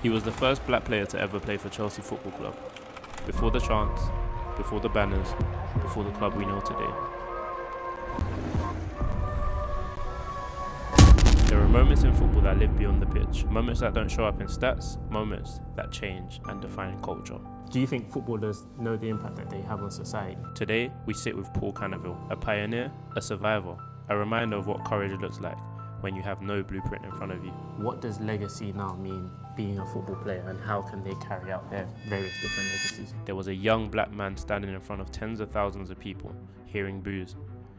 He was the first black player to ever play for Chelsea Football Club. Before the chants, before the banners, before the club we know today. There are moments in football that live beyond the pitch, moments that don't show up in stats, moments that change and define culture. Do you think footballers know the impact that they have on society? Today, we sit with Paul Cannoville, a pioneer, a survivor, a reminder of what courage looks like when you have no blueprint in front of you. What does legacy now mean being a football player, and how can they carry out their various different legacies? There was a young black man standing in front of tens of thousands of people, hearing boos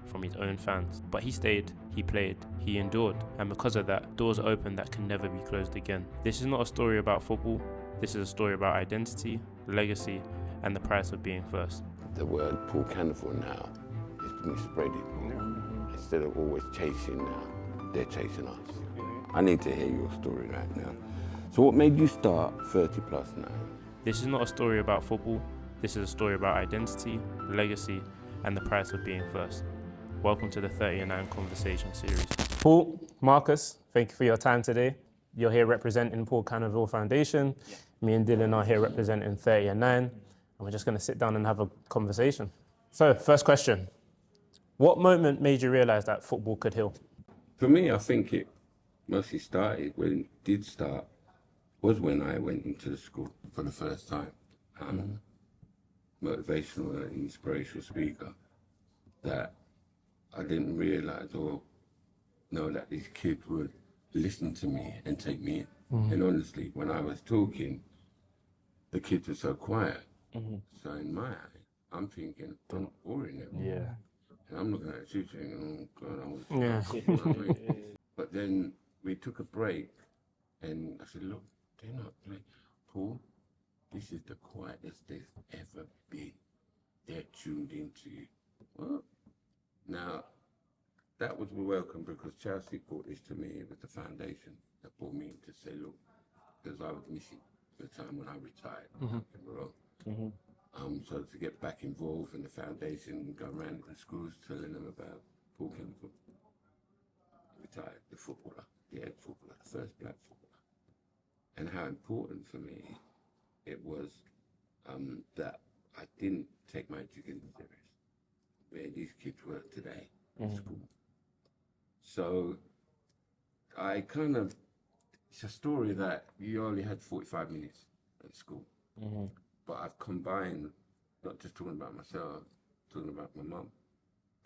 from his own fans. But he stayed, he played, he endured, and because of that, doors opened that can never be closed again. This is not a story about football, this is a story about identity, legacy, and the price of being first. The word Paul Cannoville now is being spreading. Instead of always chasing now, they're chasing us. I need to hear your story right now. So what made you start 30+9? This is not a story about football, this is a story about identity, legacy, and the price of being first. Welcome to the 30&Nine Conversation series. Paul, Marcus, thank you for your time today. You're here representing Paul Cannoville Foundation. Yeah. Me and Dylan are here representing 30&Nine, and we're just going to sit down and have a conversation. So, first question. What moment made you realise that football could heal? For me, I think it mostly started, when it did start, was when I went into the school for the first time. Motivational and inspirational speaker, that I didn't realise or know that these kids would listen to me and take me in. And honestly, when I was talking, the kids were so quiet. So in my eye, I'm thinking, I'm boring them. Yeah. And I'm looking at you saying, oh God, I was But then we took a break and I said, look, they're not playing. Paul, this is the quietest they've ever been. They're tuned into you. Well, now, that was welcome because Chelsea brought this to me. It was the foundation that brought me to say, look, because I was missing the time when I retired. So to get back involved in the foundation, go around in schools telling them about Paul Cannoville, retired, the footballer, the head footballer, the first black footballer, and how important for me it was that I didn't take my education serious, where these kids were today in school. So I kind of, it's a story that you only had 45 minutes at school, but I've combined, not just talking about myself, talking about my mum,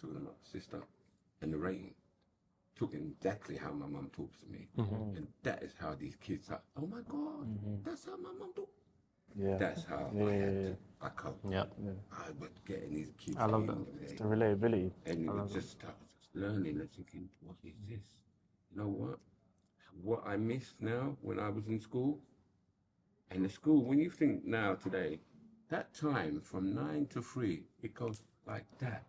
talking about my sister, and the rating, talking exactly how my mum talks to me. And that is how these kids are, oh my God, that's how my mum talks. Yeah. That's how I cope. I was getting these kids. I love that. It's the relatability. And I was just learning and thinking, what is this? You know what? What I missed now when I was in school, and the school, when you think now today, that time from 9 to 3, it goes like that.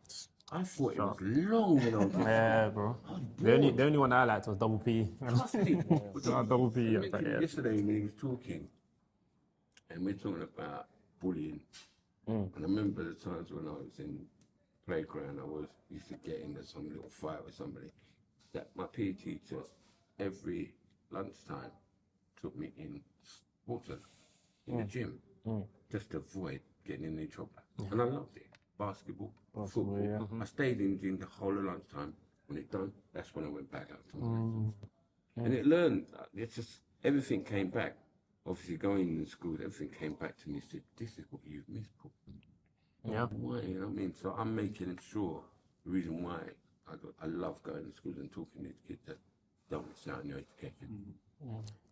I thought it was long, you know. Yeah, bro. The only one I liked was Double P. Trust me. Double P. Yesterday when he was talking, and we're talking about bullying. And I remember the times when I was in playground, I used to get into some little fight with somebody. That my PE teacher, every lunchtime, took me in water, in the gym, just to avoid getting in any trouble. And I loved it. Basketball, football. I stayed in the gym the whole of lunchtime. When it done, that's when I went back out to my lessons. And it learned, it's just, everything came back. Obviously going to school, everything came back to me and said, this is what you've missed, Paul. Yeah. Why, you know what I mean? So I'm making sure the reason why I love going to schools and talking to these kids that don't miss out on your education.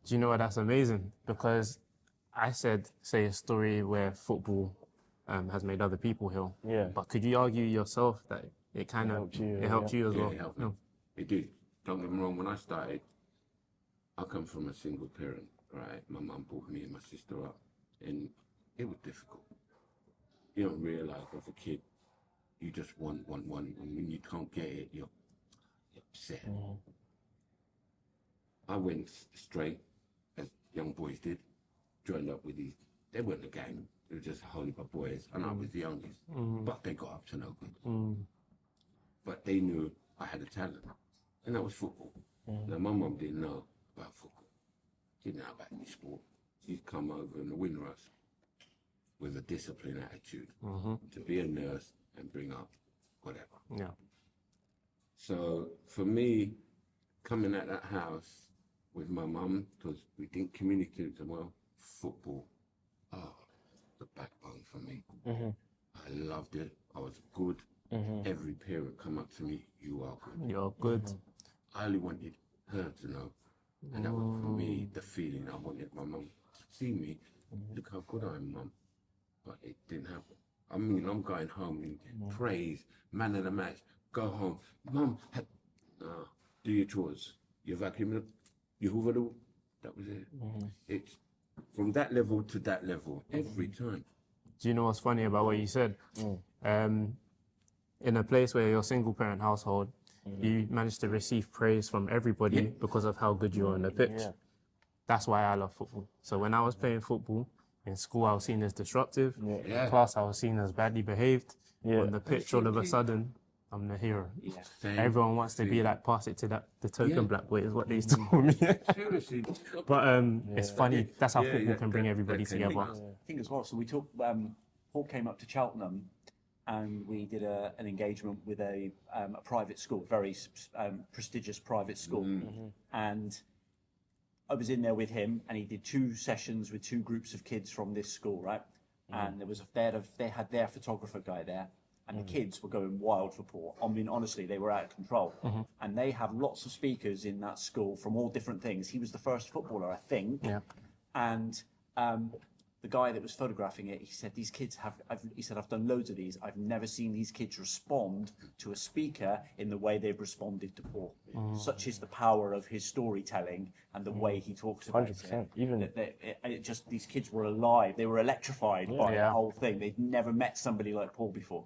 Do you know what, that's amazing? Because I say a story where football has made other people heal. Yeah. But could you argue yourself that it kind of helped you as well? It helped me. It did. Don't get me wrong, when I started, I come from a single parent, right? My mum brought me and my sister up, and it was difficult. You don't realise as a kid, you just want, and when you can't get it, you're upset. I went straight, as young boys did, joined up with these, they weren't a gang, they were just a whole heap of boys, and I was the youngest, but they got up to no good. But they knew I had a talent, and that was football. Now my mum didn't know about football, didn't know about any sport. she's come over in the Windrush with a disciplined attitude to be a nurse and bring up whatever. Yeah. So for me, coming at that house with my mum, because we didn't communicate so well, football, the backbone for me. I loved it. I was good. Every parent come up to me, you are good. You're good. I only wanted her to know. And that was for me the feeling. I wanted my mum to see me. Look how good I am, mum. But it didn't happen. I mean, I'm going home and praise, man of the match, go home. Mum, do your chores. You vacuum, you hoover the, that was it. It's from that level to that level every time. Do you know what's funny about what you said? In a place where you're a single parent household, you manage to receive praise from everybody because of how good you are on the pitch. That's why I love football. So when I was playing football, in school I was seen as disruptive. In class I was seen as badly behaved. On the pitch, all of a sudden, I'm the hero. Everyone wants to be like, pass it to the token black boy, is what they used to call me. Seriously. But it's funny, that's how football can bring everybody together. I think as well, so we talked, Paul came up to Cheltenham and we did an engagement with a private school, very prestigious private school. And I was in there with him and he did 2 sessions with 2 groups of kids from this school, right? And there was they had their photographer guy there. And the kids were going wild for Paul. I mean, honestly, they were out of control. And they have lots of speakers in that school from all different things. He was the first footballer, I think. And the guy that was photographing it, he said, these kids I've done loads of these. I've never seen these kids respond to a speaker in the way they've responded to Paul. Such is the power of his storytelling and the way he talks about 100%. it. Even It just, these kids were alive. They were electrified by the whole thing. They'd never met somebody like Paul before.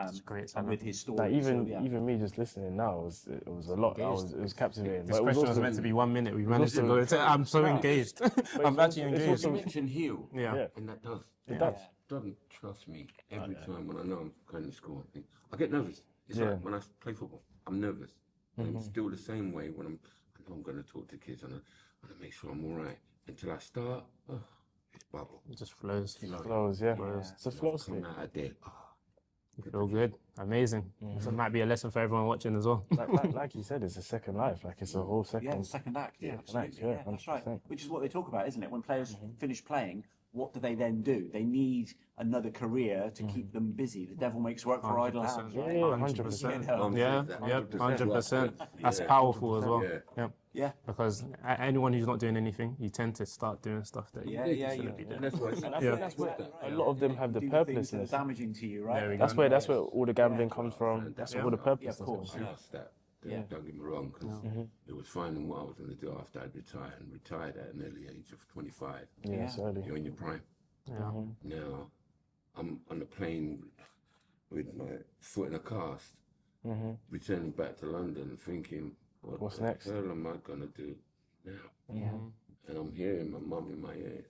It's great. And with his story. like even me just listening now, it was a lot. It was captivating. This But it question was also meant to be 1 minute. We managed to go into it. I'm so engaged. I'm actually engaged. You mentioned heal. Yeah. And that does. It does. Doesn't trust me every time when I know I'm going to school. I get nervous. It's like when I play football, I'm nervous. And I'm still the same way when I know I'm going to talk to kids and I want to make sure I'm all right. Until I start, it's bubble. It just flows. Flows, yeah. It's a flow state. Come out of there. You feel good. Amazing. So it might be a lesson for everyone watching as well. Like you said, it's a second life. Like it's a whole second. Yeah, second act. Yeah, act, absolutely. yeah, That's right. 100%. Which is what they talk about, isn't it? When players finish playing, what do they then do? They need another career to keep them busy. The devil makes work for idle hands. Yeah, Right? 100%. Yeah, 100%. That's powerful as well. Yeah. Because anyone who's not doing anything, you tend to start doing stuff that you shouldn't be doing. And that's why And I think that's where a lot of them have the Do things that are purposeless. damaging to you, right? There we go. That's where all the gambling comes from. That's where all the purpose comes from. I lost that. Don't get me wrong, because it was finding what I was going to do after I'd retired, and retired at an early age of 25. Yeah, it's early. You're in your prime. Now, I'm on the plane with my foot in a cast, returning back to London, thinking, What's the next? hell am I going to do now? And I'm hearing my mum in my ears.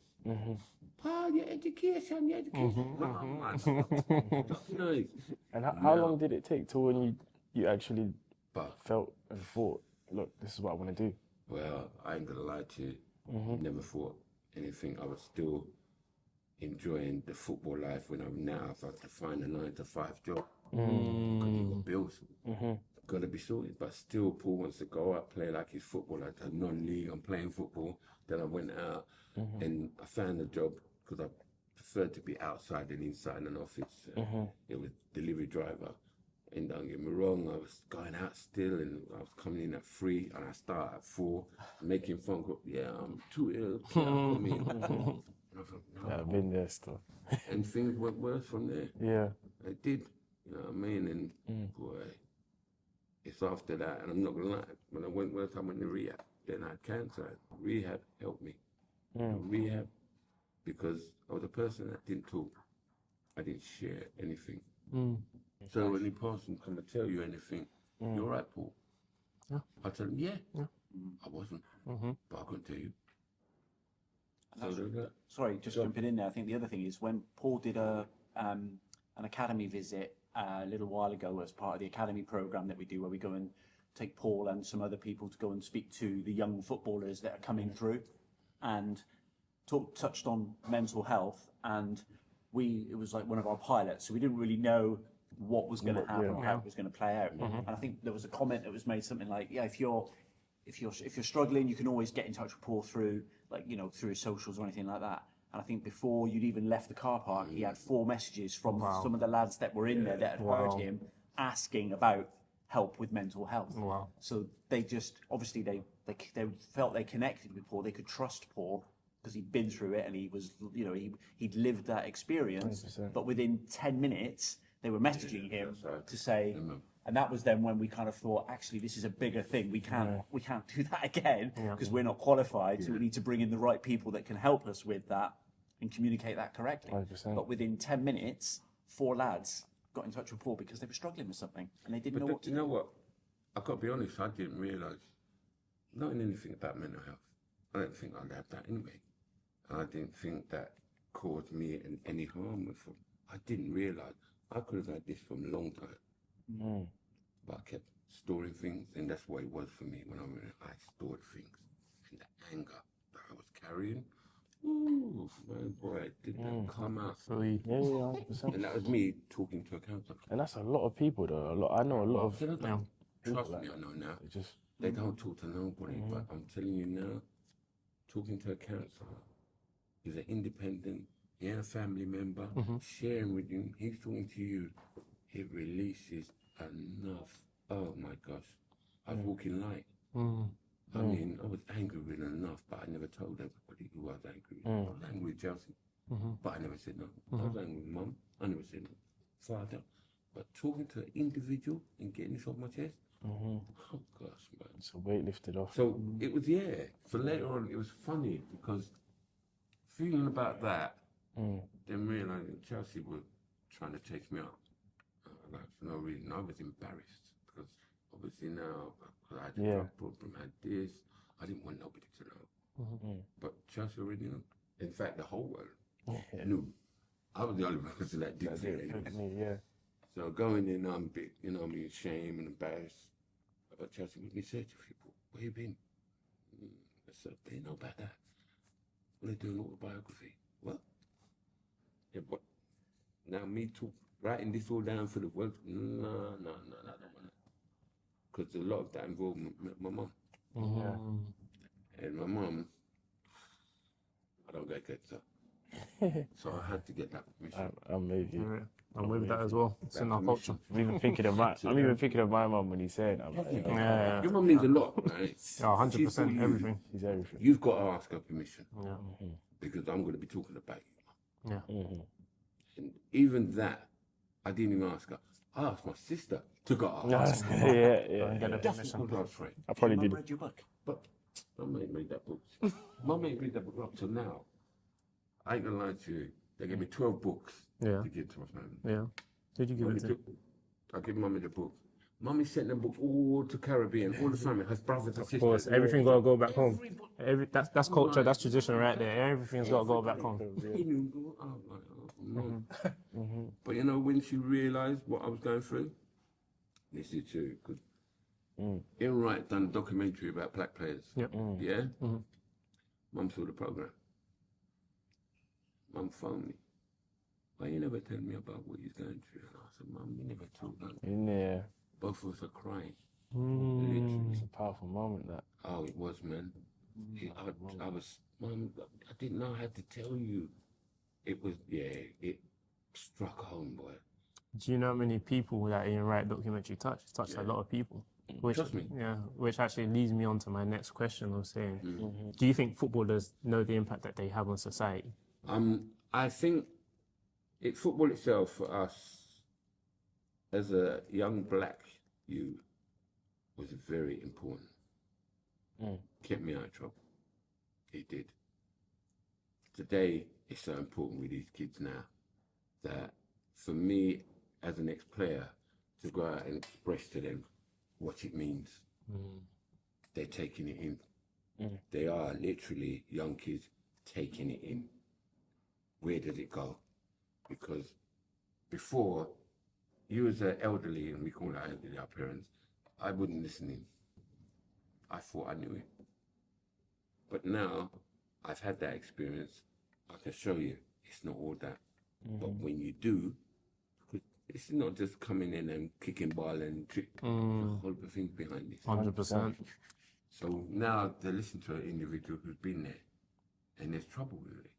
Pa, your education. Mum, stop the noise. And how long did it take till when you actually But felt and thought, look, this is what I want to do? well, I ain't gonna lie to you. Never thought anything. I was still enjoying the football life when I'm now. If I have to find a 9-to-5 job, because you got bills, gotta be sorted. But still, Paul wants to go out play like he's football, like a non-league. I'm playing football. Then I went out and I found a job because I preferred to be outside than inside an office. It was delivery driver. And don't get me wrong, I was going out still and I was coming in at 3 and I start at 4, making phone calls. Yeah, I'm too ill. Can't put me in. And I thought, no. Yeah, I've been there still. And things went worse from there. Yeah. It did, you know what I mean? And boy, it's after that, and I'm not gonna lie, when I went to rehab, then I had cancer. Rehab helped me. Rehab, because I was a person that didn't talk. I didn't share anything. So any person come to tell you anything, you're right, Paul. I tell them, I wasn't, but I couldn't tell you. Sorry, just jumping in there. I think the other thing is when Paul did an academy visit a little while ago as part of the academy program that we do, where we go and take Paul and some other people to go and speak to the young footballers that are coming through, and touched on mental health, and it was like one of our pilots, so we didn't really know what was going to happen or how it was going to play out. And I think there was a comment that was made something like, yeah, if you're struggling, you can always get in touch with Paul through through his socials or anything like that. And I think before you'd even left the car park, he had 4 messages from some of the lads that were in there that had heard him asking about help with mental health. Wow. So they just, obviously they felt they connected with Paul. They could trust Paul because he'd been through it and he was, he'd lived that experience. 100%. But within 10 minutes, they were messaging him to say, and that was then when we kind of thought, actually, this is a bigger thing. We can't do that again because we're not qualified. So we need to bring in the right people that can help us with that and communicate that correctly. 100%. But within 10 minutes, 4 lads got in touch with Paul because they were struggling with something and they didn't know what to do. You know what? I've got to be honest, I didn't realise, not in anything about mental health. I don't think I'd have that anyway. And I didn't think that caused me any harm with it. I didn't realise. I could have had this for a long time. But I kept storing things, and that's what it was for me when I stored things. And the anger that I was carrying, ooh, man, boy, did that come out. Fully. Yeah, 100%. And that was me talking to a counsellor. And that's a lot of people, though. I know a lot of. Trust me, I know now. They don't talk to nobody, but I'm telling you now, talking to a counsellor, he's an independent, he's a family member, sharing with you, he's talking to you, it releases enough. Oh my gosh, I was walking light. I mean, I was angry with enough, but I never told everybody who I was angry with. I was angry with Chelsea, but I never said no. I was angry with Mum, I never said no. Father, but talking to an individual and getting this off my chest, oh gosh, man. It's a weight lifted off. So it was, so later on, it was funny because feeling about that, then realising Chelsea were trying to take me out. Like, for no reason. I was embarrassed because obviously now I had a drug problem, I had this. I didn't want nobody to know. But Chelsea already knew. In fact, the whole world knew. I was the only person that didn't say anything. So going in, I'm big, I'm ashamed and embarrassed. But Chelsea, what me say to people? Where you been? I said, they know about that. Well, they're doing autobiography. What? Yeah, but now me writing this all down for the world? No, I don't want that. Because a lot of that involved my mum. And my mum, I don't get that. So I had to get that permission. I'm with you. I'm with that as well. It's in our culture. I'm even thinking of my mum when he said it. I'm like, Your mum means a lot, right? 100%, everything. she's everything. You've got to ask her permission. Because I'm going to be talking about you. And even that, I didn't even ask her. I asked my sister to go ask her. That's what I was afraid. I probably Mum did. read your book. But Mum ain't read that book. Mum ain't read that book up till now. I ain't gonna lie to you. They gave me 12 books to give to my family. Yeah. Did you give it to? I give Mummy the book. Mummy sent them books all to Caribbean, all the family, her brothers and sisters. Of course, everything got to go back home. That's culture, that's tradition right there. Everything's got to go back home. But when she realised what I was going through, this is true, because Ian Wright done a documentary about black players. Yeah? Mum saw the programme. Mum phoned me. Why you never tell me about what you're going through? And I said, Mum, you never told me. Yeah. Both of us are crying. Literally. It's a powerful moment, that. Oh, it was, man. I was, Mum, I didn't know how to tell you. It was, it struck home, boy. Do you know how many people that Ian Wright documentary touched? It touched a lot of people. Which, Trust me. Yeah, which actually leads me on to my next question of saying, do you think footballers know the impact that they have on society? I think football itself for us as a young black youth was very important. Kept me out of trouble. It did. Today, it's so important with these kids now that for me as an ex-player to go out and express to them what it means. They're taking it in. They are literally young kids taking it in. Where does it go? Because before, you as an elderly, and we call it elderly, our parents, I wouldn't listen in. I thought I knew it. But now, I've had that experience. I can show you it's not all that. But when you do, it's not just coming in and kicking ball and trick. There's a whole lot of things behind this. 100%. So now they listen to an individual who's been there and there's trouble with it.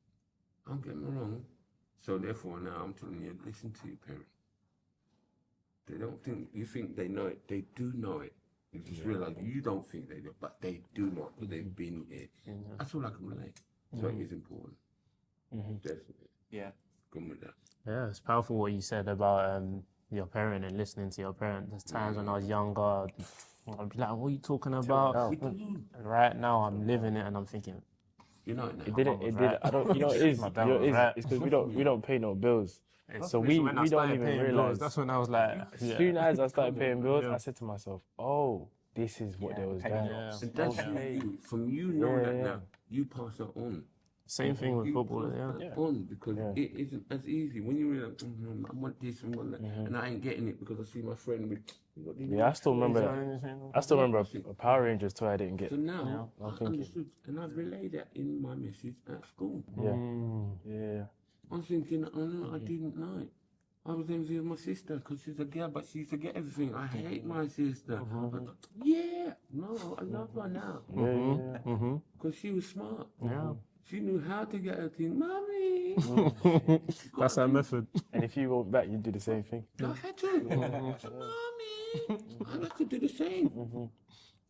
Don't get me wrong. So therefore now I'm telling you, listen to your parents. They don't think, you think they know it. They do know it. You just realise you don't think they do, but they do know because they've been here. That's all I can relate. So it is important. Definitely. Yeah. Good with that. Yeah, it's powerful what you said about your parent and listening to your parent. There's times when I was younger, I'd be like, what are you talking about? We do. And right now I'm living it and I'm thinking, You know it now. It didn't. It did. right. I don't. You know, it is. My You dad know, was it is. right. It's because we don't pay no bills. So we when I don't started even paying bills, realize. that's when I was like, As soon as I started paying bills, Yeah. I said to myself, "Oh, this is what they was pay doing." bills. And that's Okay. you. From you know Yeah, that yeah. now, you pass it on. same thing with You football. pass Yeah. that on because Yeah. it isn't as easy. When you realize, I want this and want that, and I ain't getting it because I see my friend with. You got these Yeah, I still remember. I still remember a Power Rangers toy I didn't get. So now I'm I thinking. understood, and I've relayed that in my message at school. Yeah, yeah, I'm thinking, oh no, I didn't know it. I was envious of my sister because she's a girl, but she used to get everything. I hate my sister. I thought, yeah, no, I love her now yeah. because she was smart. Yeah. She knew how to get her thing, mommy. That's our method. And if you go back, you do the same thing. I had to. I said, mommy, I had to do the same.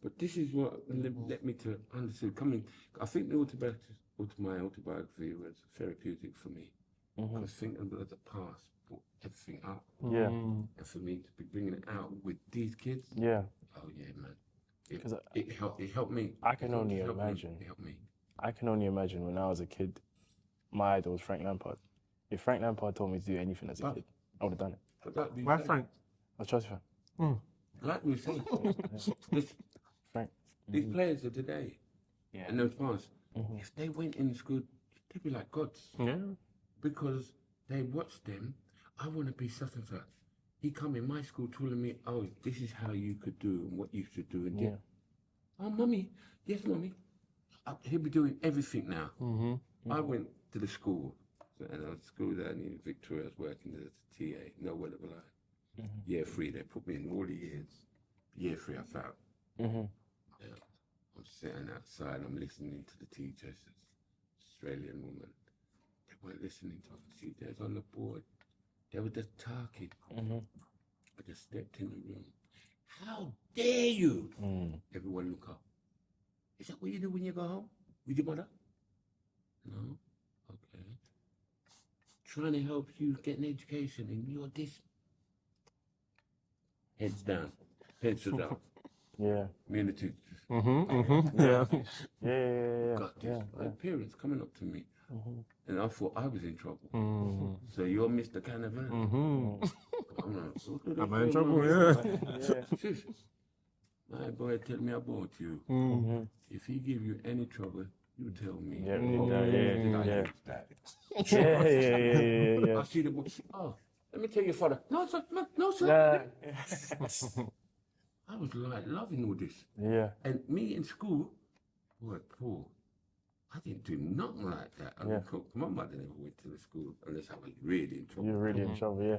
But this is what led me to understand. I think my autobiography was therapeutic for me. Because thinking about the past brought everything up. Yeah, And for me to be bringing it out with these kids, yeah. oh yeah, man. 'Cause It helped me. I can It only helped me. imagine. It helped me. I can only imagine when I was a kid, my idol was Frank Lampard. If Frank Lampard told me to do anything as a kid, I would have done it. But like we Why said- Frank? I was a Chelsea fan. Like we said, Frank. these players of today, Yeah. in the past, if they went in school, they'd be like gods. Yeah. Because they watched them. I want to be such and such. He come in my school telling me, oh, this is how you could do and what you should do. And Yeah. oh, mummy, yes, mummy. He'll be doing everything now. I went to the school, and a school down in Victoria, I was working as a TA, no word of a lie. Year 3, they put me in all the years. Year 3, I found. Yeah. I'm sitting outside, I'm listening to the teachers, Australian woman. They weren't listening to us. See, there's on the board. They were just talking. I just stepped in the room. How dare you? Everyone look up. Is that what you do when you go home? With your mother? No? Okay. Trying to help you get an education and you're this. Heads down. Heads are down. Yeah. Me and the teachers. Yeah. Yeah. Got this. My parents coming up to me. And I thought I was in trouble. So you're Mr. Cannoville. I'm like, what do they Am I in say, trouble? Mum? Yeah. Sis, my boy tell me about you. If he give you any trouble, you tell me. Yeah, Did I yeah. use that? Yeah. I see the boy. Oh, let me tell your father. No, sir. No, sir. I was like loving all this. Yeah. And me in school, boy, Paul, I didn't do nothing like that. I mean, my mother never went to the school unless I was really in trouble. You're really in trouble, yeah.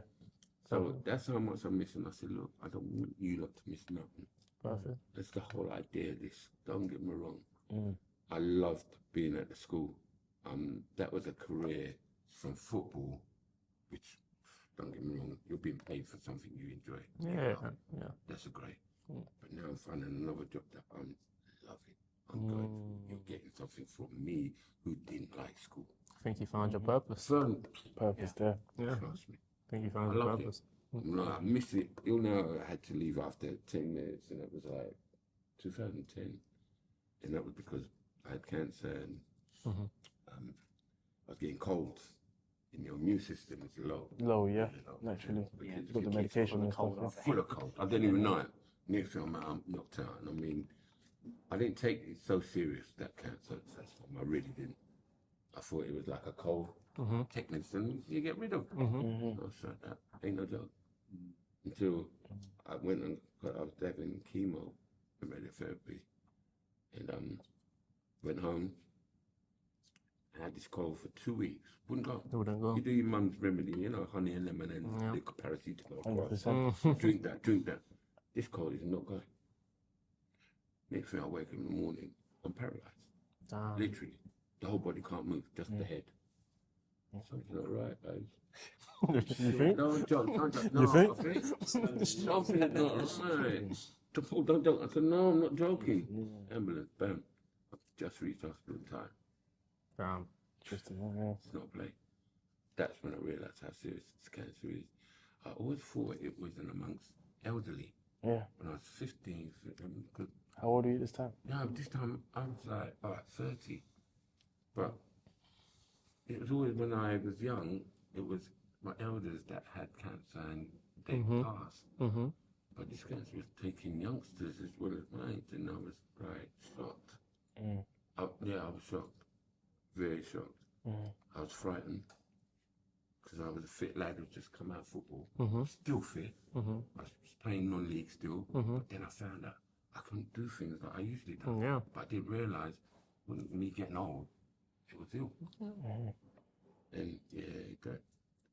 So that's how much I'm missing. I said, look, I don't want you lot to miss nothing. Perfect. That's the whole idea of this. Don't get me wrong. I loved being at the school. That was a career from football, which, don't get me wrong, you're being paid for something you enjoy. Yeah. Yeah. That's a great. But now I'm finding another job that I'm loving. I'm going for. You're getting something from me who didn't like school. I think you found your purpose. So, Purpose there. Yeah. trust me. I think you I found your loved purpose. it. No, I miss it. You know, I had to leave after 10 minutes, and it was like 2010. And that was because I had cancer and I was getting colds. And your immune system is low. Low, yeah. Really low. Naturally. Because You've got the your kids medication are and stuff. Yeah. full of cold. I didn't even know it. Next time I'm knocked out. And I mean, I didn't take it so serious, that cancer. That's I really didn't. I thought it was like a cold. Take medicine, you get rid of it. I was like, that ain't no joke. Until I went and I was having chemo and radiotherapy. And went home. I had this cold for 2 weeks. Wouldn't go. It wouldn't go. You do your mum's remedy, you know, honey and lemon and liquor paracetamol. 100%. Drink that, drink that. This cold is not going. Next thing I wake up in the morning, I'm paralyzed. Damn. Literally. The whole body can't move, just the head. Something's not right, guys. You think? No, don't. No, You think? I think something's not right. Don't joke. I said, no, I'm not joking. Ambulance, bam. I've just reached hospital in time. Damn. Interesting. Yeah. It's not play. That's when I realised how serious this cancer is. I always thought it was in amongst elderly. Yeah. When I was 15, because How old are you this time? this time I was like about 30. But it was always when I was young, it was my elders that had cancer and they passed. Mm-hmm. But this cancer was taking youngsters as well as mine, and I was like shocked. I was shocked. Very shocked. I was frightened because I was a fit lad who'd just come out of football, still fit. I was playing non-league still, but then I found out I couldn't do things like I usually do. Yeah. But I didn't realise when me getting old, it was ill. And yeah,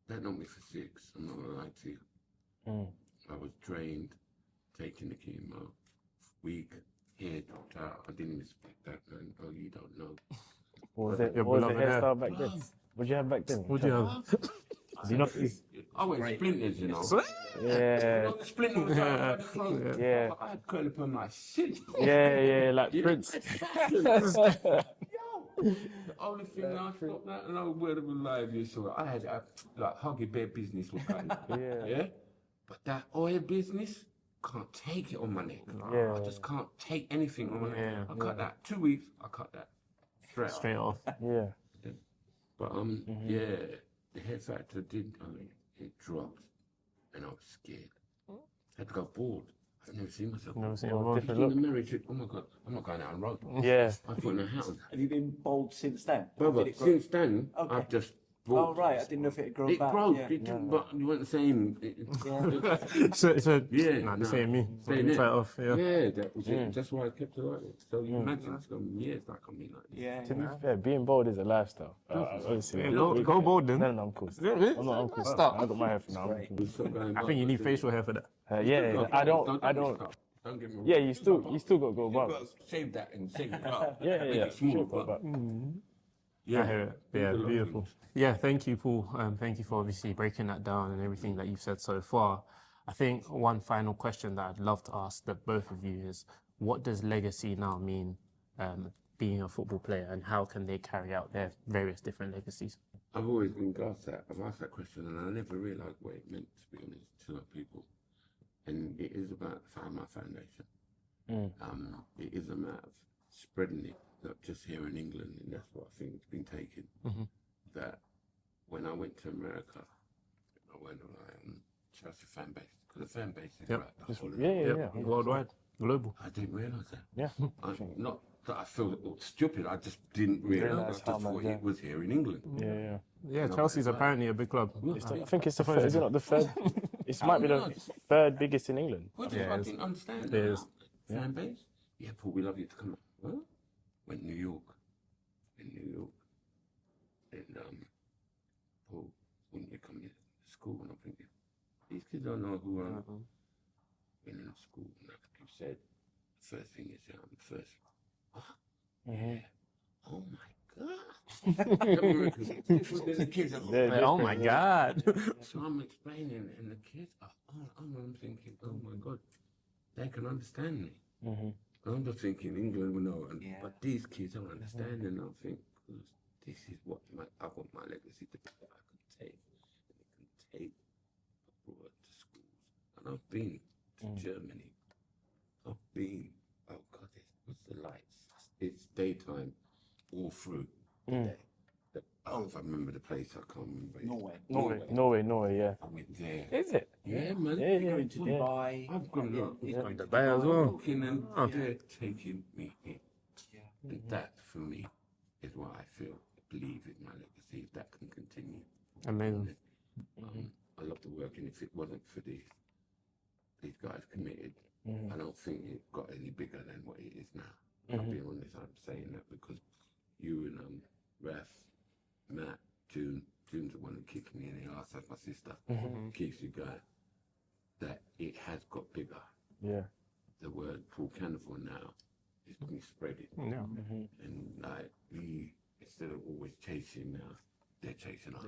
that knocked me for 6. I'm not gonna lie to you. I was drained, taking the chemo, weak, hair dropped out. I didn't expect that, man. Oh, you don't know. What was it? Your What was the beloved hair. hairstyle back then? What did you have back then? What do you have? Do you know? I went splinters, you know. Yeah. The splinter was out. Yeah. I had curly up on my shit. Yeah, like Yeah, Prince. The only thing I stopped that and I word of a live you saw. I had like huggy bear business was kind of, yeah. But that oil business can't take it on my neck. Yeah. I just can't take anything on my neck. Yeah. I cut that 2 weeks. I cut that Straight off. Yeah. But yeah, the hair factor did. I mean, it dropped, and I was scared. I had to go bald. I've never seen myself. Never seen a Well, bald. different In look. the mirror, said, oh my God, I'm not going out on the road. Yeah. I put in a hat on. Have you been bald since then? Brother, Did it grow- since then, Okay. I've just Oh bald. right, I didn't know if it had grown It back. broke, Yeah. it didn't, but you weren't the same. So Yeah, nah, the no. same me. Same Tie it. it off. Yeah. Yeah, that was it. That's why I kept it like it. So you imagine it's gone years like I'm like this. Yeah. To be fair, being bald is a lifestyle. Obviously, Yeah, not- go bald then. No, I'm cool. Really? I'm not cool. Stop. I got my hair for now. I'm cool. Stop going I think you need backwards, facial hair for that. Yeah, I don't. Don't get me wrong. Yeah, you still got to go You've above. got to save that and save it up. Yeah, Make yeah. it small, Sure, but but I hear it. Yeah, People love beautiful. things. Yeah, thank you, Paul. Thank you for obviously breaking that down and everything that you've said so far. I think one final question that I'd love to ask the both of you is, what does legacy now mean, being a football player, and how can they carry out their various different legacies? I've always been asked that. I've asked that question and I never realised what it meant, to be honest, to other people. And it is about my foundation. It is a matter of spreading it, not just here in England, and that's what I think has been taken. That when I went to America, I went on Chelsea fan base, because the fan base is Yep. right the whole of yeah. Worldwide, global. I didn't realise that. Yeah. Not that I feel stupid, I just didn't realise. I Realise just how thought much, it was here in England. Yeah. Yeah, Chelsea's apparently a big club. I think it's the third. Is it not the third? It might be the third biggest in England. Which Yeah, is what I it's- didn't understand. it is. Fan base? Yeah, Paul, we love you to come. Huh? Went New York. In New York. And Paul, wouldn't you come to school? And I'm thinking, these kids don't know who I am. Been in school, and like you said, the first thing is I'm first. What? Yeah. Oh my God. There's the kids. Like, oh my God. So I'm explaining, and the kids are, I'm thinking, oh my God, they can understand me. I'm just thinking England will know, but these kids don't understand, and I think, because this is what I want my legacy to be, that I can take, and it can take abroad to schools. And I've been to Germany. I've been, oh God, what's the lights? It's daytime all through the day. If I remember the place, I can't remember. Norway, yeah. I went there. Is it? Yeah, man. Yeah. Going to Dubai. I've gone look. He's gone to Dubai as well. Looking and they're taking me in. And that, for me, is what I feel, believe in my legacy, if that can continue. Amazing. I love the work, and if it wasn't for these guys committed, I don't think it got any bigger than what it is now. I'll be honest, I'm saying that because you and Raf Matt, June's the one that kicked me in the arse, that's my sister, keeps you going, that it has got bigger. Yeah. The word Paul Cannoville now is being spreading. Yeah. And like, we, instead of always chasing now, they're chasing us.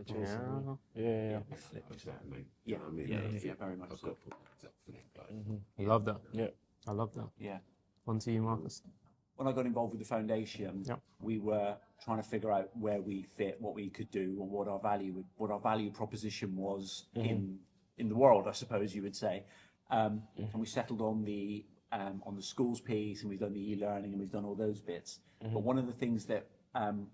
Yeah. It's that, mate. Yeah, You know what I mean? yeah, very much I've so. got to put that up for them guys. I love that. Yeah. I love that. Yeah. On to you, Marcus. When I got involved with the foundation, Yep. we were trying to figure out where we fit, what we could do, and what our value proposition was in the world, I suppose you would say. And we settled on the schools piece, and we've done the e-learning, and we've done all those bits. But one of the things that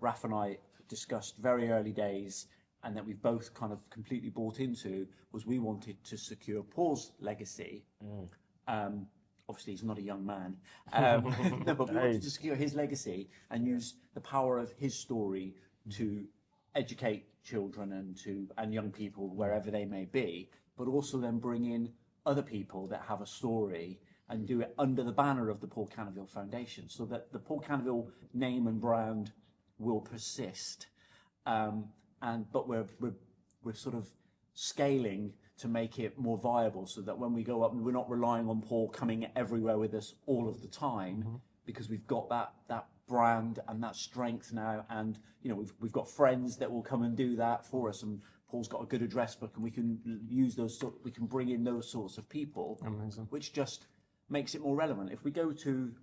Raf and I discussed very early days, and that we've both kind of completely bought into, was we wanted to secure Paul's legacy. Obviously, he's not a young man, no, but we wanted to secure his legacy and use the power of his story to educate children and young people wherever they may be, but also then bring in other people that have a story and do it under the banner of the Paul Cannoville Foundation, so that the Paul Cannoville name and brand will persist. But we're sort of scaling to make it more viable, so that when we go up, we're not relying on Paul coming everywhere with us all of the time, because we've got that brand and that strength now, and we've got friends that will come and do that for us, and Paul's got a good address book, and we can use we can bring in those sorts of people. Amazing. Which just makes it more relevant. If we go to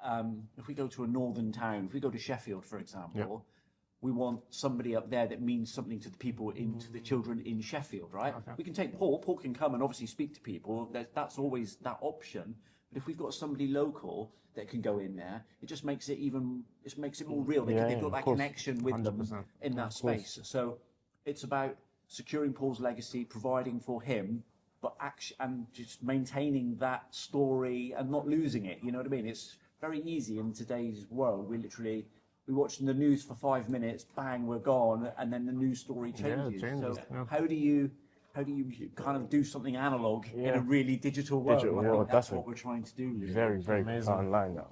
a northern town, if we go to Sheffield, for example, we want somebody up there that means something to the people, to the children in Sheffield, right? Okay. We can take Paul. Paul can come and obviously speak to people. That's always that option. But if we've got somebody local that can go in there, it just makes it more real. They've got that connection with them 100%. in that space. So it's about securing Paul's legacy, providing for him, but and just maintaining that story and not losing it. You know what I mean? It's very easy in today's world. We watch the news for 5 minutes, bang, we're gone, and then the news story changes. changes, So how do you kind of do something analog in a really digital world? Digital I think world, that's that's what we're trying to do. Really. Very, very Amazing. profound line now.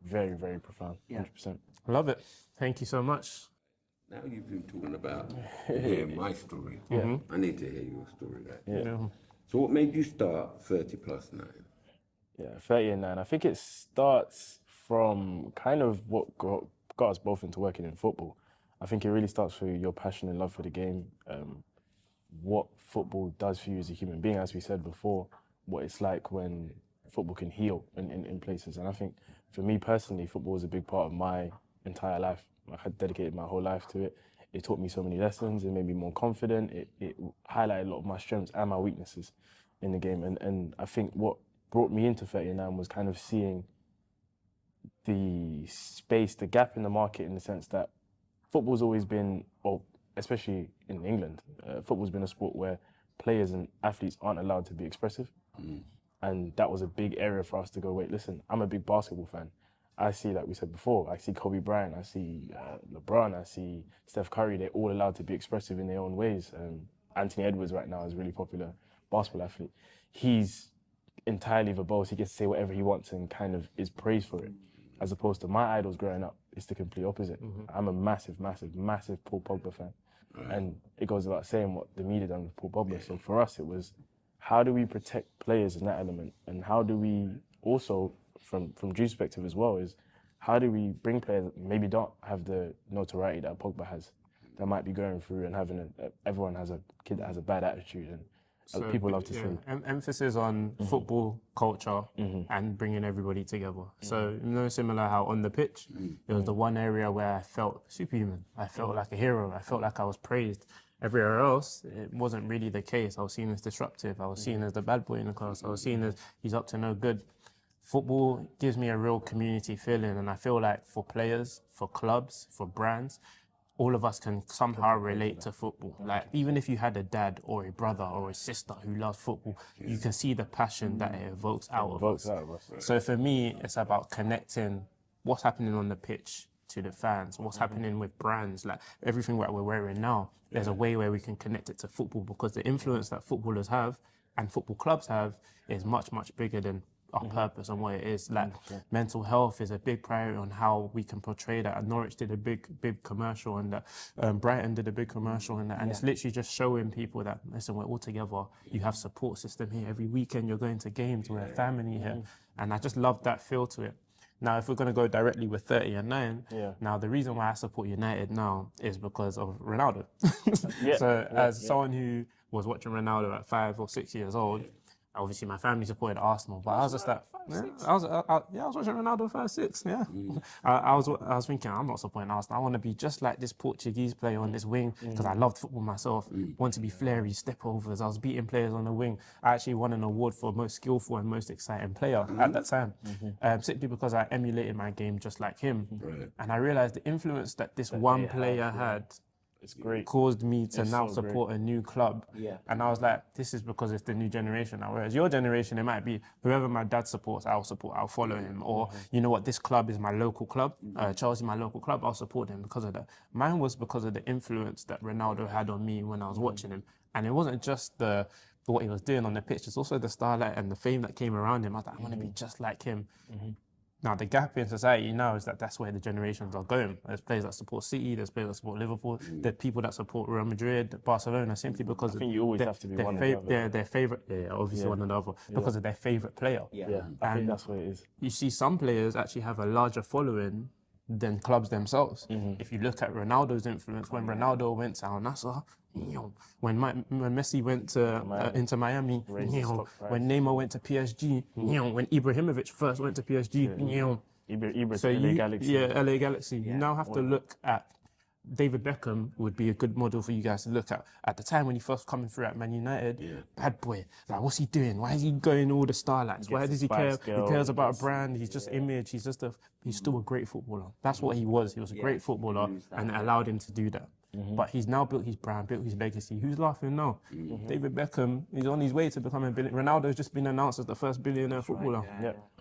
Very, very profound. Yeah. 100%. Love it. Thank you so much. Now you've been talking about hearing my story. I need to hear your story. So what made you start 30+9? Yeah, 30&Nine. I think it starts from kind of what got us both into working in football. I think it really starts with your passion and love for the game, what football does for you as a human being, as we said before, what it's like when football can heal in places. And I think for me personally, football was a big part of my entire life. I had dedicated my whole life to it. It taught me so many lessons. It made me more confident. It highlighted a lot of my strengths and my weaknesses in the game. And I think what brought me into 30&Nine was kind of seeing the space, the gap in the market, in the sense that football's always been, well, especially in England, football's been a sport where players and athletes aren't allowed to be expressive. And that was a big area for us to go, wait, listen, I'm a big basketball fan. I see, like we said before, I see Kobe Bryant, I see LeBron, I see Steph Curry. They're all allowed to be expressive in their own ways. Anthony Edwards right now is a really popular basketball athlete. He's entirely verbose. He gets to say whatever he wants and kind of is praised for it. As opposed to my idols growing up, it's the complete opposite. I'm a massive, massive, massive Paul Pogba fan. And it goes without saying what the media done with Paul Pogba. So for us, it was, how do we protect players in that element? And how do we also, from Drew's perspective as well, is how do we bring players that maybe don't have the notoriety that Pogba has, that might be going through and having everyone has a kid that has a bad attitude, and people love to see. Emphasis on football culture and bringing everybody together. So similar how on the pitch, it was the one area where I felt superhuman. I felt like a hero. I felt like I was praised. Everywhere else, it wasn't really the case. I was seen as disruptive. I was seen as the bad boy in the class. I was seen as he's up to no good. Football gives me a real community feeling, and I feel like for players, for clubs, for brands, all of us can somehow relate to football. Like, even if you had a dad or a brother or a sister who loves football, you can see the passion that it evokes out of us. So for me, it's about connecting what's happening on the pitch to the fans, what's happening with brands, like everything that we're wearing now. There's a way where we can connect it to football, because the influence that footballers have and football clubs have is much, much bigger than our purpose and what it is. Like mental health is a big priority on how we can portray that. And Norwich did a big commercial, and that Brighton did a big commercial, and that. And it's literally just showing people that, listen, we're all together. You have support system here. Every weekend you're going to games. We're a family here. And I just love that feel to it. Now, if we're going to go directly with 30&Nine, now the reason why I support United now is because of Ronaldo. As someone who was watching Ronaldo at 5 or 6 years old, obviously my family supported Arsenal, but I was just like, I was watching Ronaldo 5'6", I was thinking, I'm not supporting Arsenal. I want to be just like this Portuguese player on this wing, because I loved football myself. Want to be flary, step overs. I was beating players on the wing. I actually won an award for most skillful and most exciting player at that time, simply because I emulated my game just like him. And I realized the influence that this one player had. It's great. Caused me to now support a new club. And I was like, this is because it's the new generation now. Whereas your generation, it might be whoever my dad supports, I'll support, I'll follow him. Or, you know what, this club is my local club. Chelsea, my local club, I'll support him because of that. Mine was because of the influence that Ronaldo had on me when I was watching him. And it wasn't just what he was doing on the pitch, it's also the starlight and the fame that came around him. I was like, I want to be just like him. Now, the gap in society now is that that's where the generations are going. There's players that support City, there's players that support Liverpool, there's people that support Real Madrid, Barcelona, simply because I think you always have to be one or the other. Their favourite, obviously one or the other, because of their favourite player. I think that's what it is. You see some players actually have a larger following than clubs themselves. If you look at Ronaldo's influence, when Ronaldo went to Al Nassr, when Messi went to into Miami, when Neymar went to PSG, when Ibrahimovic first went to PSG, LA Galaxy. LA Galaxy. You now have to look at David Beckham would be a good model for you guys to look at the time when he first coming through at Man United. Bad boy, like what's he doing? Why is he going all the starlights? Why does he care? He cares about a brand. He's just image. He's still a great footballer. That's what he was. He was a great footballer, and it allowed him to do that. But he's now built his brand, built his legacy. Who's laughing now? David Beckham is on his way to becoming a billionaire. Ronaldo's just been announced as the first billionaire footballer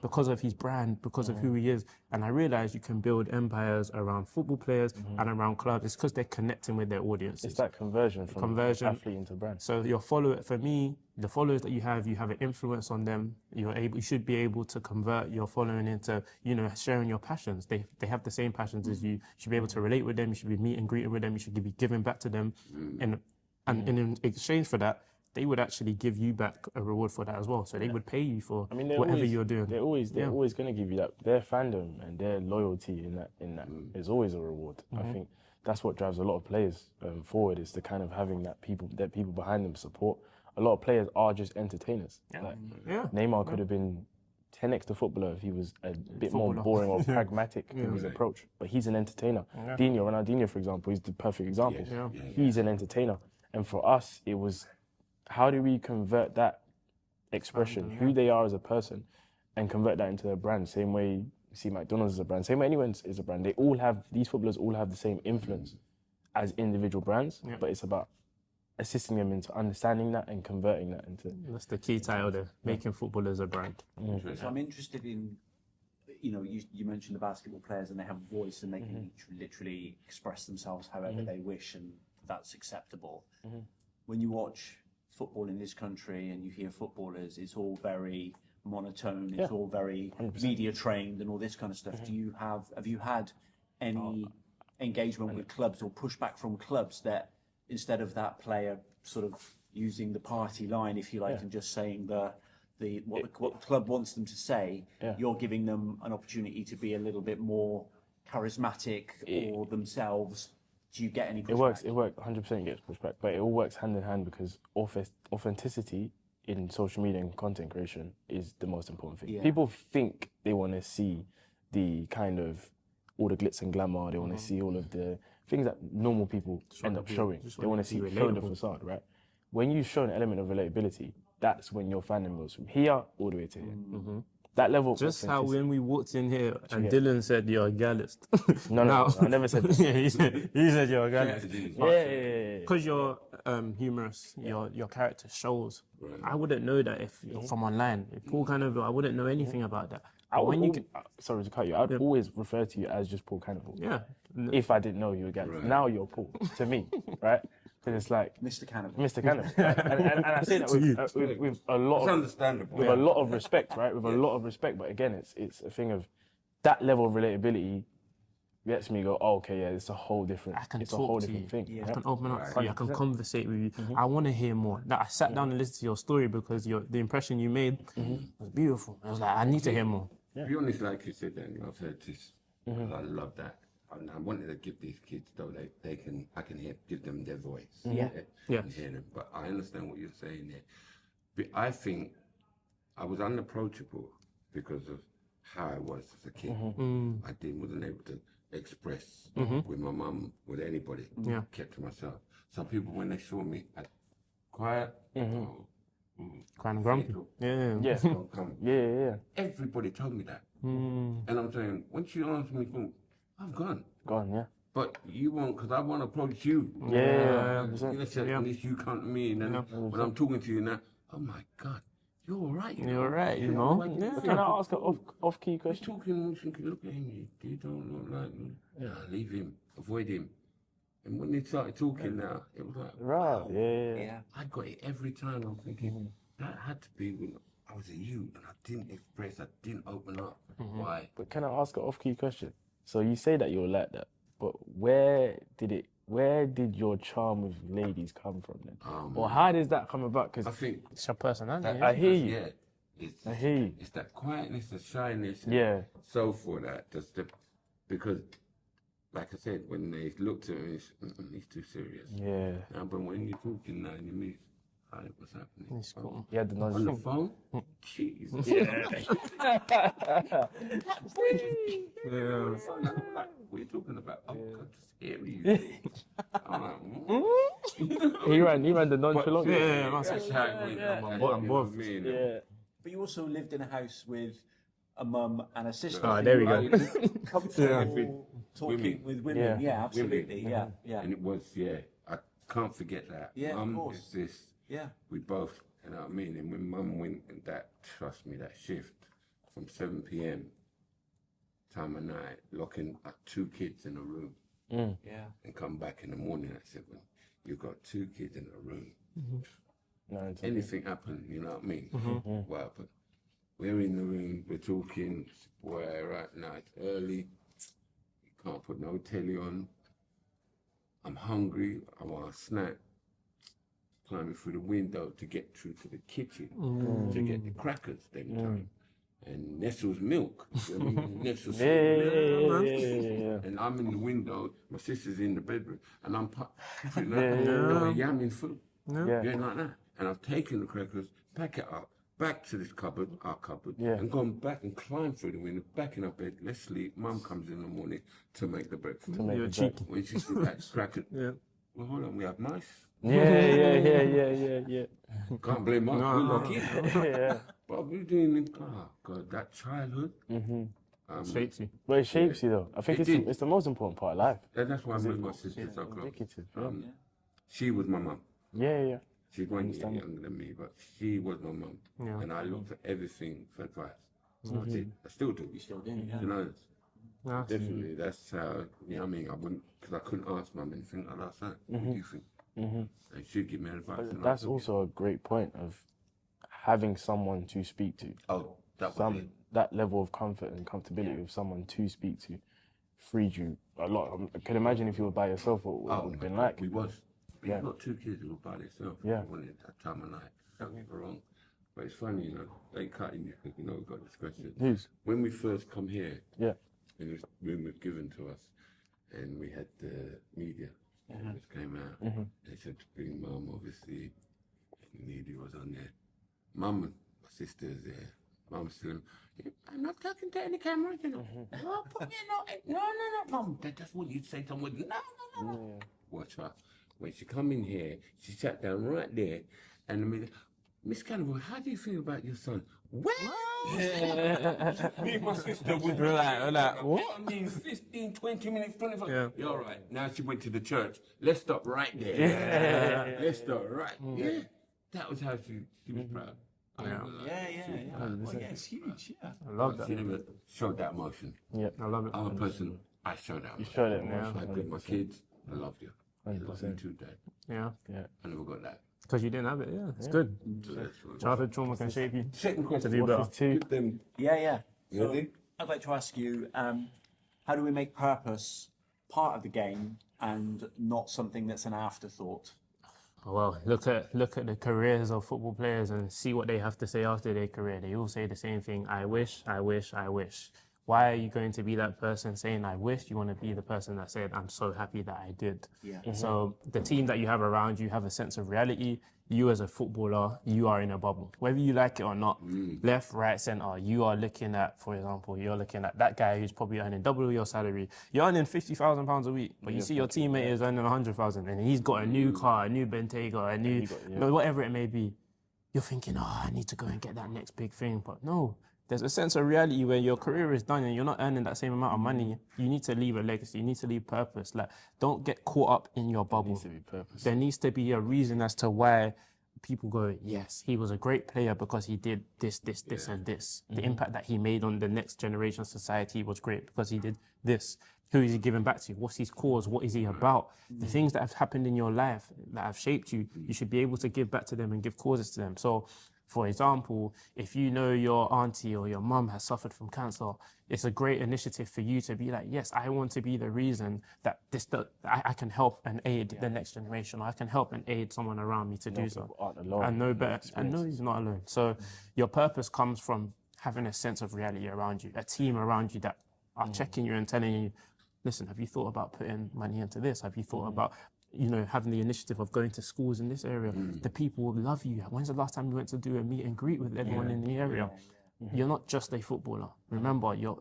because of his brand, because of who he is. And I realised you can build empires around football players and around clubs. It's because they're connecting with their audiences. It's that conversion from athlete into brand. So your follower, for me, the followers that you have an influence on them. You should be able to convert your following into, sharing your passions. They have the same passions as you. You should be able to relate with them. You should be meet and greeting with them. You should be giving back to them. And in exchange for that, they would actually give you back a reward for that as well. So they would pay you for whatever you're doing. They're always going to give you that. Their fandom and their loyalty in that is always a reward. I think that's what drives a lot of players forward, is the kind of having that people behind them support. A lot of players are just entertainers. Neymar could have been 10x the footballer if he was a bit more boring or pragmatic in his approach. But he's an entertainer. Ronaldinho, for example, is the perfect example. He's an entertainer. And for us, it was, how do we convert that expression, who they are as a person, and convert that into a brand? Same way you see McDonald's as a brand, same way anyone is a brand. These footballers all have the same influence as individual brands, but it's about assisting them into understanding that and converting that into... That's the key title there, making footballers a brand. So I'm interested in, you mentioned the basketball players and they have a voice and they can literally express themselves however they wish, and that's acceptable. When you watch football in this country and you hear footballers, it's all very monotone, it's all very 100%. Media trained and all this kind of stuff. Have you had any engagement with clubs or pushback from clubs that, instead of that player sort of using the party line, if you like, and just saying what the club wants them to say, you're giving them an opportunity to be a little bit more charismatic or themselves? Do you get any pushback? It works, 100% gets pushback, but it all works hand in hand, because authenticity in social media and content creation is the most important thing. People think they want to see the kind of all the glitz and glamour, they want to see all of the things that normal people end up showing. They want to see show the facade, right? When you show an element of relatability, that's when your fandom goes from here all the way to here. That level of just how when we walked in here and Dylan said you're a gallist. No, I never said that. he said you're a gallist. Yeah. Because you're humorous, your character shows. I wouldn't know that if from online. If Paul Cannoville, I wouldn't know anything about that. Sorry to cut you. I'd always refer to you as just Paul Cannoville. Yeah. If I didn't know you were a gallist. Now you're Paul to me, right? then it's like Mr. Cannoville. Mr. Cannoville. and I say that with a lot It's of understandable. with a lot of respect, right? With a lot of respect, but again, it's a thing of that level of relatability lets me go, oh, okay, yeah, it's a whole different, It's a whole different thing. I can open up to you. I can conversate with you. I want to hear more. That I sat down and listened to your story because the impression you made was beautiful. I was like, I need to hear more. To be honest, like you said, then I've heard this. I love that. And I wanted to give these kids, though, I can give them their voice. Yeah. And hear them. But I understand what you're saying there. But I think I was unapproachable because of how I was as a kid. I wasn't able to express with my mum, with anybody. Yeah. Kept to myself. Some people, when they saw me, quiet, Kind of grumpy. Yeah. Yeah. don't come. Yeah. Everybody told me that. And I'm saying, once you answer me, I'm gone. Gone, yeah. But you won't, because I want to approach you. Yeah. You know, say, at least you come to me, and then when I'm talking to you now, oh my God, you're all right. You're all right, you know. Can I ask an off-key You're question? talking, look at him, you don't look like me. Nah, leave him, avoid him. And when they started talking now, it was like, Right, wow. yeah. I got it every time. I'm thinking, that had to be when I was a youth and I didn't express, I didn't open up. Why? But can I ask an off-key question? So you say that you're like that, but where did your charm with ladies come from then? Or how does that come about? I Because think It's your personality. I hear you. Yeah. I hear you. It's that quietness, the shyness, and Yeah. so for that. Because, like I said, when they looked at me, he's too serious. Yeah. Now, but when you're talking now and you meet, hi, what's happening? It's cool. You had the On the knowledge. phone? Jeez. Like, what are you talking about? Oh, God, just hear you. I'm like, He ran the nonchalant. that's how it went. I'm both. Yeah. But you also lived in a house with a mum and a sister. Oh, so there we you go. were comfortable talking Women. with women. Yeah. Yeah, absolutely. Women. Yeah. And it was, I can't forget that. Yeah, of Mum course. is this. Yeah. We both, you know what I mean? And when Mum went and trust me, that shift from 7 p.m. time of night, locking up 2 kids in a room Yeah. and come back in the morning at 7, you've got 2 kids in a room. No, it's Anything happen, you know what I mean? What happened? We're in the room, we're talking, boy, right now it's early, you can't put no telly on. I'm hungry, I want a snack. Climbing through the window to get through to the kitchen to get the crackers them time. And Nestle's milk. You know what I mean? Nestle's yeah. And I'm in the window, my sister's in the bedroom, and I'm yamming food. Yeah. Yeah, like that. And I've taken the crackers, pack it up, back to this cupboard, our cupboard, Yeah. and gone back and climbed through the window, back in our bed, let's sleep. Mum comes in the morning to make the breakfast. You're cheeky. When she sees that cracker, Yeah. well, hold on, we have mice. Yeah. Can't blame us, we're lucky. Yeah. But we're doing, oh God, that childhood. Shapes you. But it shapes you though. I think It it's did. it's the most important part of life. And that's why I made my sister so close. Indicative. She was my mum. Yeah. She's 1 year younger than me, but she was my mum. Yeah. And I looked at everything for advice. I did. I still do. You still do, yeah. You know, Yeah. definitely. That's how, you know what I mean? I wouldn't, because I couldn't ask mum anything like that. What do you think? And she'd give me advice. and That's I took it. also a great point of having someone to speak to. Oh, that was it. That level of comfort and comfortability with someone to speak to freed you a lot. I can imagine if you were by yourself, what it would have been like. We was. We Yeah. got 2 kids who were by themselves. Yeah. One at that time of night. Don't get me wrong. But it's funny, you know, they cutting you because, you know, we've got this question. Who's? When we first come here, Yeah. and this room was given to us, and we had the media which came out. They said to bring Mum, obviously, and the media was on there. Mum and my sister's there. Mum's telling me, I'm not talking to any camera, you know. Oh, put me no, Mum. That's what you'd say to someone. No. Watch her. When she come in here, she sat down right there, and the media, Miss Cannoville, how do you feel about your son? Well, me and my sister was like, what? I mean, 15, 20 minutes, 25. Yeah. You're all right. Now she went to the church. Let's stop right there. Let's stop right. Yeah. That was how she was proud. Yeah. Well, yeah, it's huge. Yeah. I love She that. never showed that emotion. I love it. I'm a person, I show that emotion. Showed it, I got my kids, I love you. Yeah, love you 100%. too, Dad. Yeah, I never got that. because you didn't have it. Yeah, it's good. So that's what. Childhood trauma can shape you. Second question. do better. What's his two? Give them. Yeah. You So ready? I'd like to ask you, how do we make purpose part of the game and not something that's an afterthought? Well, look at the careers of football players and see what they have to say after their career. They all say the same thing: I wish, I wish, I wish. Why are you going to be that person saying I wish? You want to be the person that said I'm so happy that I did. Yeah. So the team that you have around you have a sense of reality. You as a footballer, you are in a bubble. Whether you like it or not, left, right, centre, you are looking at, for example, you're looking at that guy who's probably earning double your salary. You're earning £50,000 a week, but you see your teammate is earning 100,000 and he's got a new car, a new Bentayga, a new, whatever it may be. You're thinking, oh, I need to go and get that next big thing. But no, there's a sense of reality where your career is done and you're not earning that same amount of money. You need to leave a legacy. You need to leave purpose. Like, don't get caught up in your bubble. Needs to be purpose. There needs to be a reason as to why people go, yes, he was a great player because he did this, and this. The impact that he made on the next generation of society was great because he did this. Who is he giving back to? What's his cause? What is he about? The things that have happened in your life that have shaped you, you should be able to give back to them and give causes to them. So, for example, if you know your auntie or your mum has suffered from cancer, it's a great initiative for you to be like, yes, I want to be the reason that I can help and aid the next generation. Or I can help and aid someone around me to do so. People aren't alone. And know better. And know he's not alone. So your purpose comes from having a sense of reality around you, a team around you that are checking you and telling you, listen, have you thought about putting money into this? Have you thought about having the initiative of going to schools in this area? The people love you. When's the last time you went to do a meet and greet with everyone in the area? You're not just a footballer. Remember, your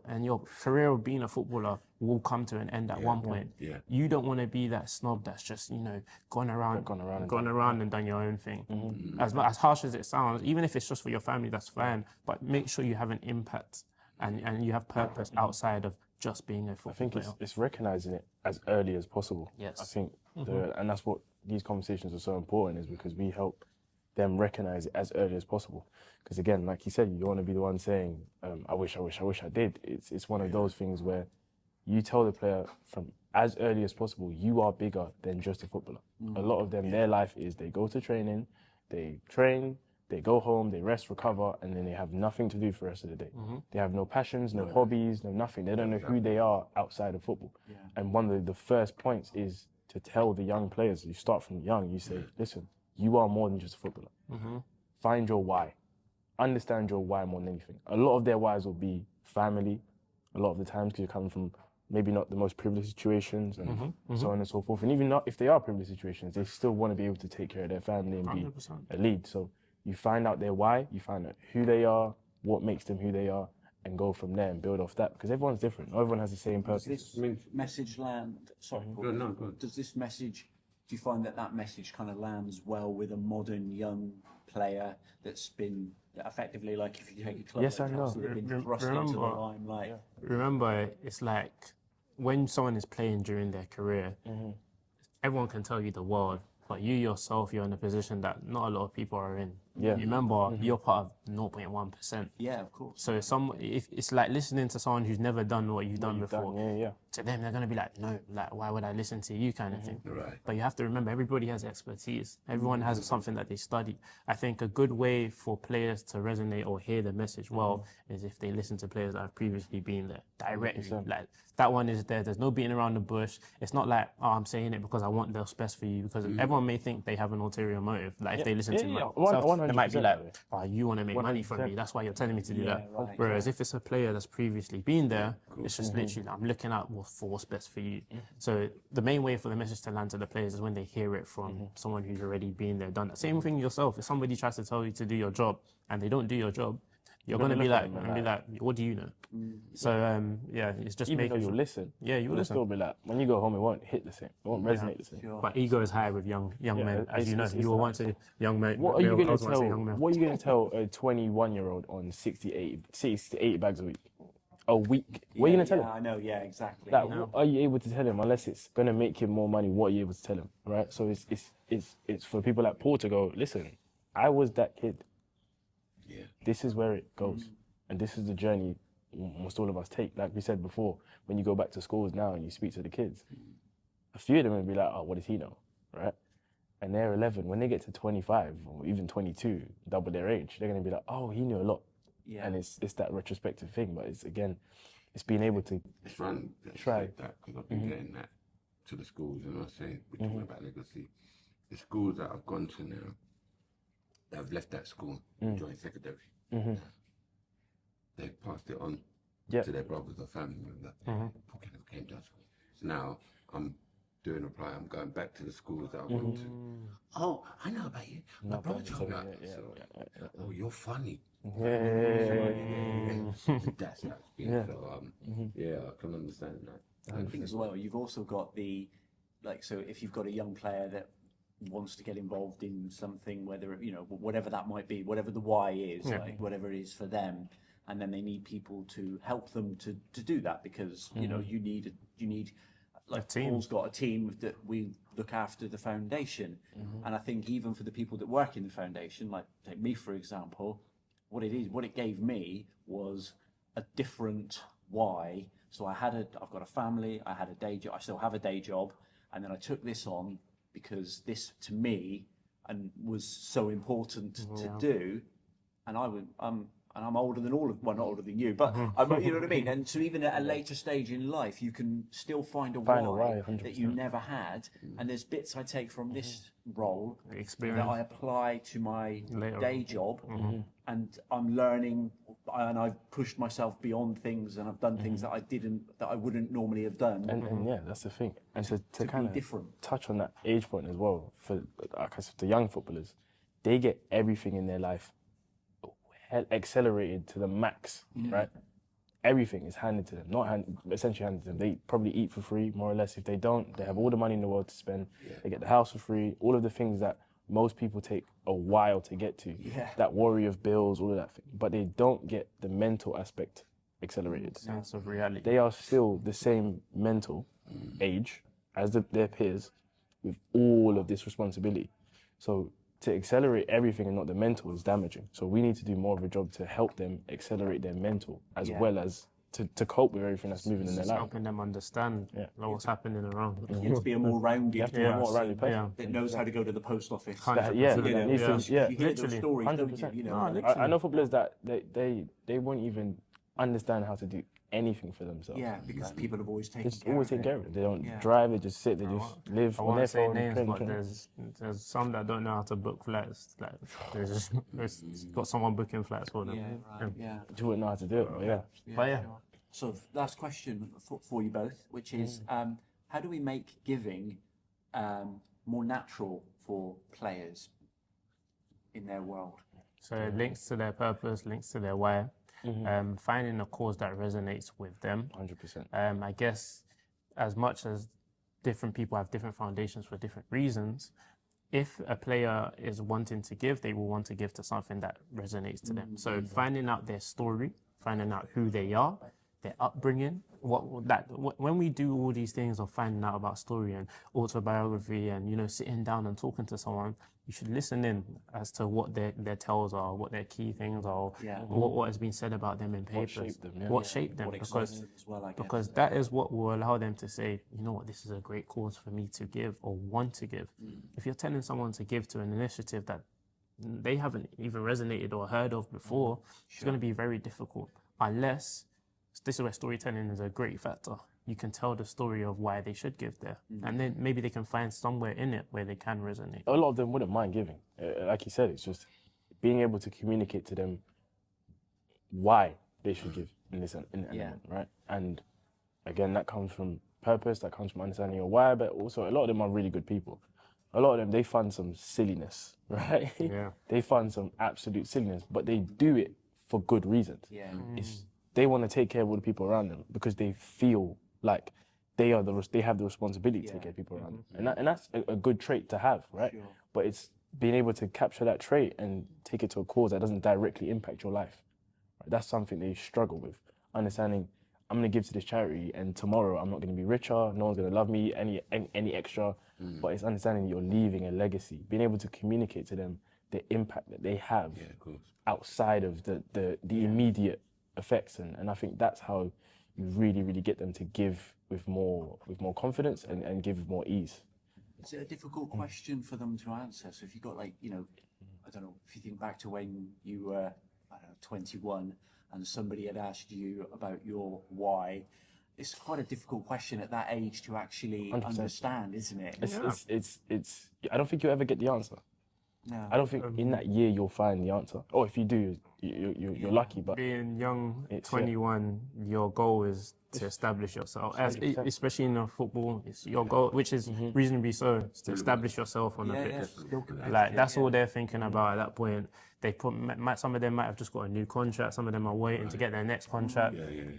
career of being a footballer will come to an end at one point. Yeah. You don't want to be that snob that's just, gone around and done your own thing. As harsh as it sounds, even if it's just for your family, that's fine. But make sure you have an impact and you have purpose outside of just being a football I think player. it's recognizing it as early as possible. Yes. I think, and that's what these conversations are so important, is because we help them recognize it as early as possible. Because again, like you said, you don't want to be the one saying, I wish I did. It's one of those things where you tell the player from as early as possible, you are bigger than just a footballer. A lot of them, their life is they go to training, they train, they go home, they rest, recover, and then they have nothing to do for the rest of the day. They have no passions, no hobbies, no nothing. They don't know who they are outside of football. And one of the first points is to tell the young players, you start from young, you say, listen, you are more than just a footballer. Find your why. Understand your why more than anything. A lot of their whys will be family, a lot of the times, because you're coming from maybe not the most privileged situations and so on and so forth. And even not if they are privileged situations, they still want to be able to take care of their family and 100%. be a lead. So you find out their why, you find out who they are, what makes them who they are, and go from there and build off that, because everyone's different. Not everyone has the same Does purpose. this message land? Sorry, Paul. No, go on. Does this message? Do you find that message kind of lands well with a modern young player that's been effectively, like, if you take a club, Yes, like I know. Chelsea, they've been thrust into the limelight? Remember, it's like when someone is playing during their career, everyone can tell you the world, but you yourself, you're in a position that not a lot of people are in. Yeah. Remember, you're part of 0.1%. Yeah, of course. So if it's like listening to someone who's never done what you've done before. Yeah. To them, they're gonna be like, no, like, why would I listen to you, kind of thing. Right. But you have to remember, everybody has expertise. Everyone has something that they study. I think a good way for players to resonate or hear the message well is if they listen to players that have previously been there directly. 100%. Like, that one is there. There's no beating around the bush. It's not like, oh, I'm saying it because I want the best for you. Because everyone may think they have an ulterior motive. Like, if they listen to myself, they might be like, oh, you want to make money from me. That's why you're telling me to do that. Right, Whereas if it's a player that's previously been there, it's just literally, I'm looking out for what's best for you. So the main way for the message to land to the players is when they hear it from someone who's already been there, done that. Same thing yourself. If somebody tries to tell you to do your job and they don't do your job, you're going to be like, what do you know? So, it's just Even though making you'll sure. listen, Yeah, you you'll will listen. still be like, when you go home, it won't hit the same. It won't resonate the same. Sure. But ego is high with young men, as you know. You were once a young man. What are you going to tell? Young man. What are you going to tell a 21-year-old on 60 to 80 bags a week? A week? What are you going to tell him? I know. Yeah, exactly. Like, what are you able to tell him? Unless it's going to make him more money, what are you able to tell him, right? So it's for people like Paul to go, listen, I was that kid. Yeah. This is where it goes. And this is the journey almost all of us take. Like we said before, when you go back to schools now and you speak to the kids, a few of them would be like, oh, what does he know, right? And they're 11. When they get to 25 or even 22, double their age, they're going to be like, oh, he knew a lot. Yeah. And it's that retrospective thing, but it's being able to It's fun that try. you said that, because I've been getting that to the schools, and I was saying, we're talking about legacy. The schools that I've gone to now, that have left that school, joined secondary. They've passed it on to their brothers or family members. Paul Cannoville came to our school. So now I'm doing a apply. I'm going back to the schools that I went to. Oh, I know about you. My brother told me about you. Oh, you're funny. That's how it's been. So, yeah, I can understand that. I think as well, you've also got so if you've got a young player that wants to get involved in something, whether, whatever that might be, whatever the why is, like whatever it is for them, and then they need people to help them to do that, because, you need, like Paul's got a team that we look after the foundation. And I think even for the people that work in the foundation, like take me, for example, what it gave me was a different why. So I've got a family, I had a day job, I still have a day job, and then I took this on because this to me was so important to do. And I'm older than not older than you, but you know what I mean. And so even at a later stage in life, you can still find a why that you never had. And there's bits I take from this role that I apply to my day job, and I'm learning, and I've pushed myself beyond things, and I've done things that I wouldn't normally have done. And yeah, that's the thing. And to kind of different. touch on that age point as well, for like I said, the young footballers, they get everything in their life accelerated to the max, right? Everything is handed to them, essentially handed to them. They probably eat for free, more or less. If they don't, they have all the money in the world to spend. They get the house for free, all of the things that most people take a while to get to. That worry of bills, all of that thing. But they don't get the mental aspect accelerated. Sense of reality. They are still the same mental age as their peers with all of this responsibility. So to accelerate everything and not the mental is damaging. So we need to do more of a job to help them accelerate their mental as well as to cope with everything that's moving in their life. Helping them understand what's happening around. You have to be a more rounded person that knows how to go to the post office. Yeah, You hear those stories, don't 100%. you? I know footballers that they won't even understand how to do anything for themselves. Yeah, because people have always taken care of it. They don't drive, they just sit, they just live I on their won't say phone. names, but there's some that don't know how to book flights. Like there's got someone booking flights for them. You wouldn't know how to do it, but yeah. So last question for you both, which is how do we make giving more natural for players in their world? So it links to their purpose, links to their why. Finding a cause that resonates with them. 100%. I guess as much as different people have different foundations for different reasons, if a player is wanting to give, they will want to give to something that resonates to them. So finding out their story, finding out who they are, their upbringing, when we do all these things of finding out about story and autobiography and sitting down and talking to someone, you should listen in as to what their tells are, what their key things are, what has been said about them in papers, what shaped them, because that is what will allow them to say, you know what, this is a great cause for me to give or want to give. If you're telling someone to give to an initiative that they haven't even resonated or heard of before, it's going to be very difficult, unless this is where storytelling is a great factor. You can tell the story of why they should give there. And then maybe they can find somewhere in it where they can resonate. A lot of them wouldn't mind giving. Like you said, it's just being able to communicate to them why they should give in this element, right? And again, that comes from purpose, that comes from understanding your why, but also a lot of them are really good people. A lot of them, they fund some silliness, right? They fund some absolute silliness, but they do it for good reasons. They want to take care of all the people around them because they feel like they have the responsibility to take care of people around them. And that's a good trait to have, right? But it's being able to capture that trait and take it to a cause that doesn't directly impact your life. Right? That's something they struggle with. Understanding, I'm going to give to this charity and tomorrow I'm not going to be richer, no one's going to love me any extra, but it's understanding you're leaving a legacy. Being able to communicate to them the impact that they have outside of the immediate effects. And I think that's how you really, really get them to give with more confidence and give with more ease. Is it a difficult question for them to answer? So if you got like, you know, I don't know, if you think back to when you were, I don't know, 21 and somebody had asked you about your why, it's quite a difficult question at that age to actually 100%. understand, isn't it? It's I don't think you'll ever get the answer. No. I don't think in that year you'll find the answer. Or if you do, you're lucky. But Being young, It's, 21, your goal is to establish yourself. As, 100%. especially in football, it's your goal, which is reasonably so, is to establish yourself on the pitch. Still competitive, Like that's all they're thinking about at that point. They some of them might have just got a new contract. Some of them are waiting to get their next contract.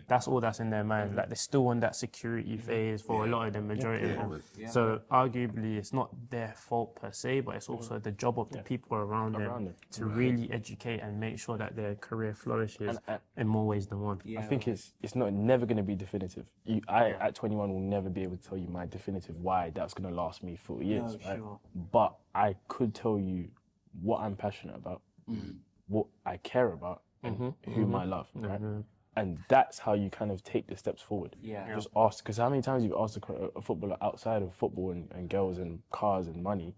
That's all that's in their mind. Like they're still on that security phase for a lot of them, majority of them. So arguably, it's not their fault per se, but it's also the job of the people around them to really educate and make sure that their career flourishes in more ways than one. I think it's never going to be definitive. I at 21 will never be able to tell you my definitive why that's going to last me 40 years, right? Sure. But I could tell you what I'm passionate about, what I care about, and whom I love, right? And that's how you kind of take the steps forward. Just ask, because how many times you've asked a footballer outside of football and girls and cars and money,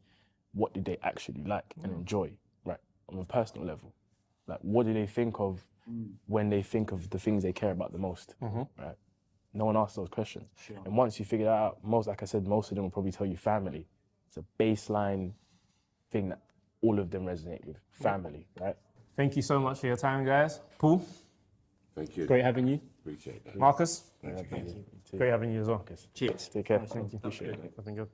what did they actually like and enjoy, right? On a personal level. Like, what do they think of when they think of the things they care about the most, right? No one asks those questions. And once you figure that out, like I said, most of them will probably tell you family. It's a baseline thing that all of them resonate with, family, right? Thank you so much for your time, guys. Paul, Thank you. great having you. Appreciate that. Marcus, Thanks again. great having you as well. Cheers. Take care. Thank you. Appreciate it. Nothing good.